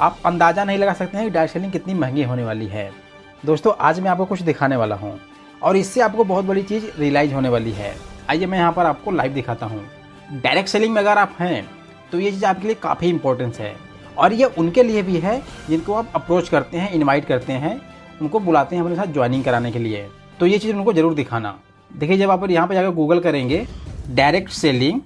आप अंदाज़ा नहीं लगा सकते हैं कि डायरेक्ट सेलिंग कितनी महंगी होने वाली है। दोस्तों आज मैं आपको कुछ दिखाने वाला हूँ और इससे आपको बहुत बड़ी चीज़ रियलाइज़ होने वाली है। आइए मैं यहाँ पर आपको लाइव दिखाता हूँ। डायरेक्ट सेलिंग में अगर आप हैं तो ये चीज़ आपके लिए काफ़ी इंपॉर्टेंस है और ये उनके लिए भी है जिनको आप अप्रोच करते हैं, इनवाइट करते हैं, उनको बुलाते हैं अपने साथ ज्वाइनिंग कराने के लिए। तो ये चीज़ उनको ज़रूर दिखाना। देखिए जब आप यहाँ पर जाकर गूगल करेंगे डायरेक्ट सेलिंग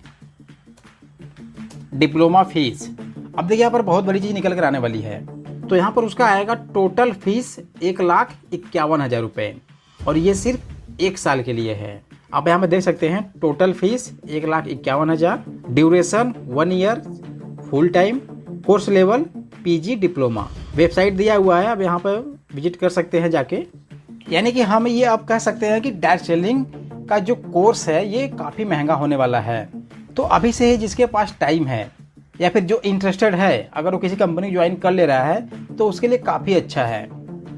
डिप्लोमा फीस, अब देखिए यहाँ पर बहुत बड़ी चीज़ निकल कर आने वाली है। तो यहाँ पर उसका आएगा टोटल फीस 1,51,000 रुपये और ये सिर्फ 1 साल के लिए है। आप यहाँ पर देख सकते हैं total fees 1,51,000, duration 1 year, full time, course level PG diploma. Website दिया हुआ है, आप यहाँ पर विजिट कर सकते हैं जाके। यानी कि हम ये अब कह सकते हैं कि डायरेक्ट सेलिंग का जो कोर्स है ये काफ़ी महंगा होने वाला है। तो अभी से ही जिसके पास टाइम है या फिर जो इंटरेस्टेड है, अगर वो किसी कंपनी ज्वाइन कर ले रहा है तो उसके लिए काफ़ी अच्छा है।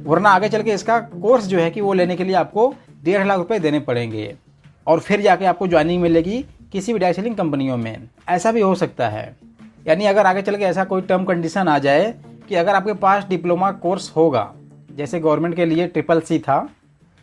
वरना आगे चल के इसका कोर्स जो है कि वो लेने के लिए आपको 1.5 लाख रुपये देने पड़ेंगे और फिर जाके आपको ज्वाइनिंग मिलेगी किसी भी डायरेक्ट सेलिंग कंपनियों में। ऐसा भी हो सकता है। यानी अगर आगे चल के ऐसा कोई टर्म कंडीशन आ जाए कि अगर आपके पास डिप्लोमा कोर्स होगा, जैसे गवर्नमेंट के लिए CCC था,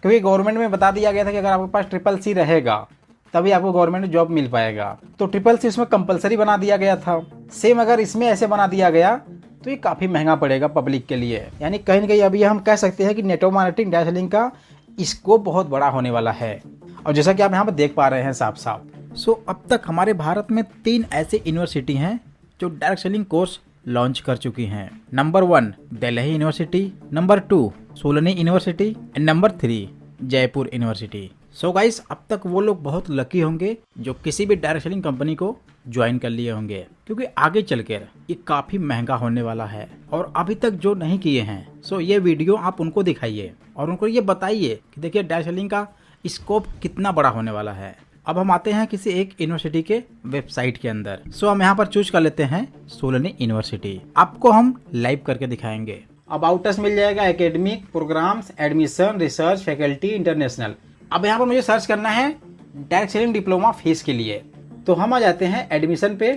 क्योंकि गवर्नमेंट में बता दिया गया था कि अगर आपके पास CCC रहेगा तभी आपको गवर्नमेंट जॉब मिल पाएगा, तो CCC इसमें कंपलसरी बना दिया गया था। सेम अगर इसमें ऐसे बना दिया गया तो ये काफ़ी महंगा पड़ेगा पब्लिक के लिए। यानी कहीं ना कहीं अभी हम कह सकते हैं कि नेटवर्क मार्केटिंग डायरेक्ट सेलिंग का स्कोप बहुत बड़ा होने वाला है। और जैसा कि आप यहाँ पर देख पा रहे हैं साफ साफ। अब तक हमारे भारत में 3 ऐसे यूनिवर्सिटी हैं जो डायरेक्ट सेलिंग कोर्स लॉन्च कर चुकी हैं। नंबर 1 दिल्ली यूनिवर्सिटी, नंबर 2 सोलनी university and number 3 Jaipur university. Guys अब तक वो लोग बहुत लकी होंगे जो किसी भी डायरेक्ट सेलिंग कंपनी को ज्वाइन कर लिए होंगे, क्योंकि आगे चलकर ये काफ़ी महंगा होने वाला है। और अभी तक जो नहीं किए हैं ये वीडियो आप उनको दिखाइए और उनको ये बताइए कि देखिए डायरेक्ट सेलिंग का स्कोप कितना बड़ा होने वाला है। अब हम आते हैं किसी एक यूनिवर्सिटी के वेबसाइट के अंदर। हम यहाँ पर चूज कर लेते हैं सोलनी यूनिवर्सिटी। आपको हम लाइव करके दिखाएंगे। अबाउट अस मिल जाएगा, academic, programs, admission, research, faculty, international. अब यहाँ पर मुझे सर्च करना है डायरेक्ट सेलिंग डिप्लोमा फीस के लिए। तो हम आ जाते हैं एडमिशन पे,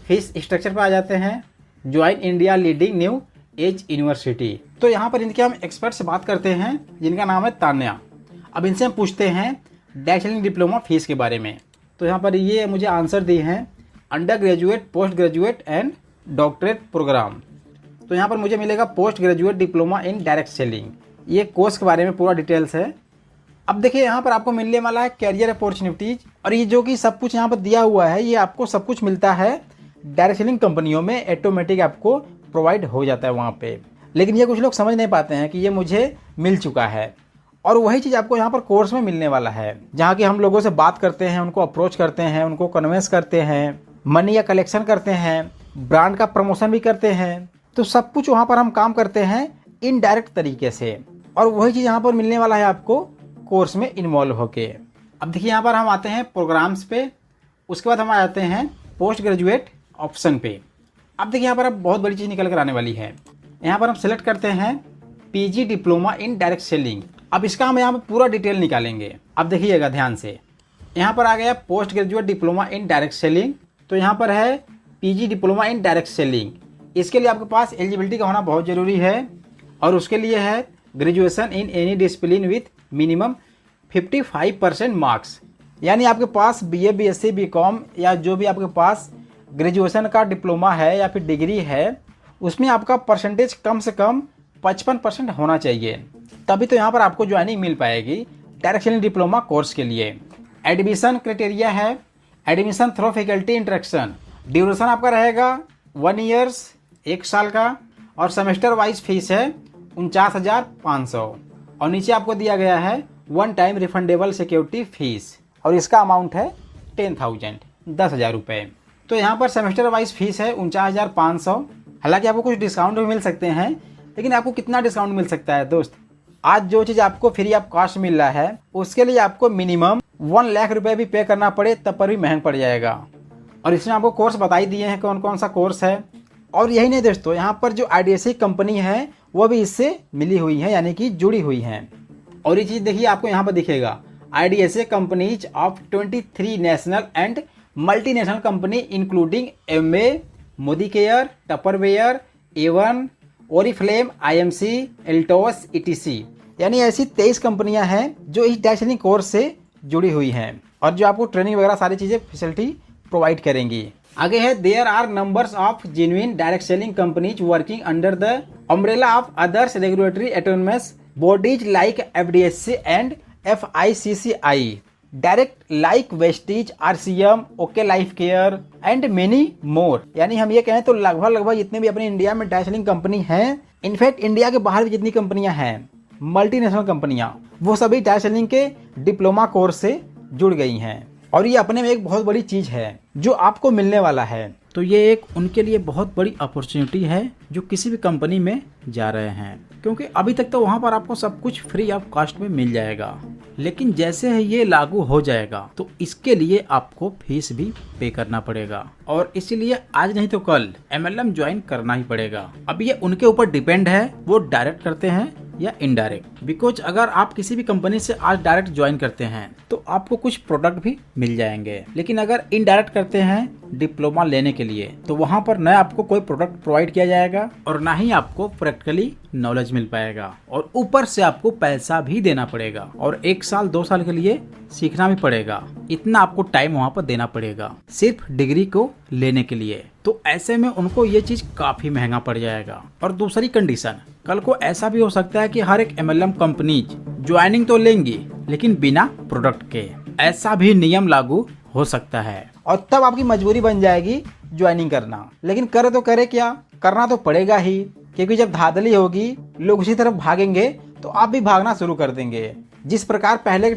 फीस स्ट्रक्चर पे आ जाते हैं, join India leading new age university. तो यहाँ पर इनके हम एक्सपर्ट से बात करते हैं जिनका नाम है तान्या। अब इनसे हम पूछते हैं डायरेक्ट सेलिंग डिप्लोमा फीस के बारे में। तो यहाँ पर ये मुझे आंसर दिए हैं under graduate, post graduate and doctorate program. तो यहाँ पर मुझे मिलेगा post graduate diploma in direct selling. ये कोर्स के बारे में पूरा डिटेल्स है। अब देखिए यहाँ पर आपको मिलने वाला है कैरियर अपॉर्चुनिटीज, और ये जो कि सब कुछ यहाँ पर दिया हुआ है ये आपको सब कुछ मिलता है डायरेक्ट सेलिंग कंपनियों में, ऑटोमेटिक आपको प्रोवाइड हो जाता है वहाँ पे। लेकिन ये कुछ लोग समझ नहीं पाते हैं कि ये मुझे मिल चुका है और वही चीज़ आपको यहाँ पर कोर्स में मिलने वाला है, जहाँ की हम लोगों से बात करते हैं, उनको अप्रोच करते हैं, उनको कन्वेंस करते हैं, मनी या कलेक्शन करते हैं, ब्रांड का प्रमोशन भी करते हैं। तो सब कुछ वहाँ पर हम काम करते हैं इनडायरेक्ट तरीके से, और वही चीज़ यहाँ पर मिलने वाला है आपको कोर्स में इन्वॉल्व होके। अब देखिए यहाँ पर हम आते हैं प्रोग्राम्स पे, उसके बाद हम आ जाते हैं पोस्ट ग्रेजुएट ऑप्शन पे। अब देखिए यहाँ पर अब बहुत बड़ी चीज़ निकल कर आने वाली है। यहाँ पर हम सेलेक्ट करते हैं PG diploma in direct selling. अब इसका हम यहाँ पर पूरा डिटेल निकालेंगे। अब देखिएगा ध्यान से, यहाँ पर आ गया post graduate diploma in direct selling. तो यहाँ पर है PG diploma in direct selling. इसके लिए आपके पास एलिजिबिलिटी का होना बहुत ज़रूरी है और उसके लिए है graduation in any discipline with minimum 55% marks. यानी आपके पास BA, BSc, BCom या जो भी आपके पास ग्रेजुएशन का डिप्लोमा है या फिर डिग्री है, उसमें आपका परसेंटेज कम से कम 55% होना चाहिए, तभी तो यहाँ पर आपको ज्वाइनिंग मिल पाएगी डायरेक्ट सेलिंग डिप्लोमा कोर्स के लिए। एडमिशन क्राइटेरिया है admission through faculty interaction. Duration आपका रहेगा 1 ईयर्स, 1 साल का, और सेमेस्टर वाइज फीस है 49,500। और नीचे आपको दिया गया है 1 टाइम रिफंडेबल सिक्योरिटी फीस, और इसका अमाउंट है 10,000 रुपये। तो यहाँ पर सेमेस्टर वाइज फीस है 49,500। हालांकि आपको कुछ डिस्काउंट भी मिल सकते हैं, लेकिन आपको कितना डिस्काउंट मिल सकता है दोस्त? आज जो चीज़ आपको फ्री ऑफ कॉस्ट मिल रहा है उसके लिए आपको मिनिमम 1 लाख रुपये भी पे करना पड़े तब पर भी महंग पड़ जाएगा। और इसमें आपको कोर्स बता ही दिए हैं कौन कौन सा कोर्स है। और यही नहीं दोस्तों, यहाँ पर जो IDSC कंपनी है वो भी इससे मिली हुई है, यानी कि जुड़ी हुई हैं। और ये चीज़ देखिए आपको यहाँ पर दिखेगा IDSA companies of 23 national and multinational company including MA, Modi care, Tupperware, A1, Oriflame, IMC, एल्टोस, ETC, यानी ऐसी 23 कंपनियां हैं जो इस डायरेक्ट सेलिंग कोर्स से जुड़ी हुई हैं और जो आपको ट्रेनिंग वगैरह सारी चीज़ें फैसिलिटी प्रोवाइड करेंगी। आगे है there are numbers of genuine direct selling companies working under the umbrella of others regulatory autonomous bodies like FDSC and FICCI, direct like Vestige, RCM, okay life care and many more. यानी हम ये कहें तो लगभग जितने भी अपने India में डायरेक्ट सेलिंग कंपनी हैं, इनफैक्ट इंडिया के बाहर भी जितनी कंपनियां हैं, मल्टीनेशनल कंपनियां, वो सभी डायरेक्ट सेलिंग के डिप्लोमा कोर्स से जुड़ गई हैं। और ये अपने में एक बहुत बड़ी चीज़ है जो आपको मिलने वाला है। तो ये एक उनके लिए बहुत बड़ी अपॉर्चुनिटी है जो किसी भी कंपनी में जा रहे हैं, क्योंकि अभी तक तो वहाँ पर आपको सब कुछ फ्री ऑफ कॉस्ट में मिल जाएगा, लेकिन जैसे ही ये लागू हो जाएगा तो इसके लिए आपको फीस भी पे करना पड़ेगा और इसीलिए आज नहीं तो कल MLM ज्वाइन करना ही पड़ेगा। अब ये उनके ऊपर डिपेंड है वो डायरेक्ट करते हैं या इनडायरेक्ट। बिकॉज अगर आप किसी भी कंपनी से आज डायरेक्ट ज्वाइन करते हैं तो आपको कुछ प्रोडक्ट भी मिल जाएंगे, लेकिन अगर इनडायरेक्ट करते हैं डिप्लोमा लेने के लिए तो वहां पर न आपको कोई प्रोडक्ट प्रोवाइड किया जाएगा और ना ही आपको प्रैक्टिकली नॉलेज मिल पाएगा और ऊपर से आपको पैसा भी देना पड़ेगा और 1 साल 2 साल के लिए सीखना भी पड़ेगा। इतना आपको टाइम वहां पर देना पड़ेगा सिर्फ डिग्री को लेने के लिए। तो ऐसे में उनको ये चीज काफी महंगा पड़ जाएगा। और दूसरी कंडीशन, कल को ऐसा भी हो सकता है कि हर एक MLM कंपनी ज्वाइनिंग तो लेंगी लेकिन बिना प्रोडक्ट के, ऐसा भी नियम लागू हो सकता है और तब आपकी मजबूरी बन जाएगी ज्वाइनिंग करना। लेकिन करे तो करे क्या, करना तो पड़ेगा ही, क्योंकि जब धांधली होगी लोग उसी तरफ भागेंगे तो आप भी भागना शुरू कर देंगे। जिस प्रकार पहले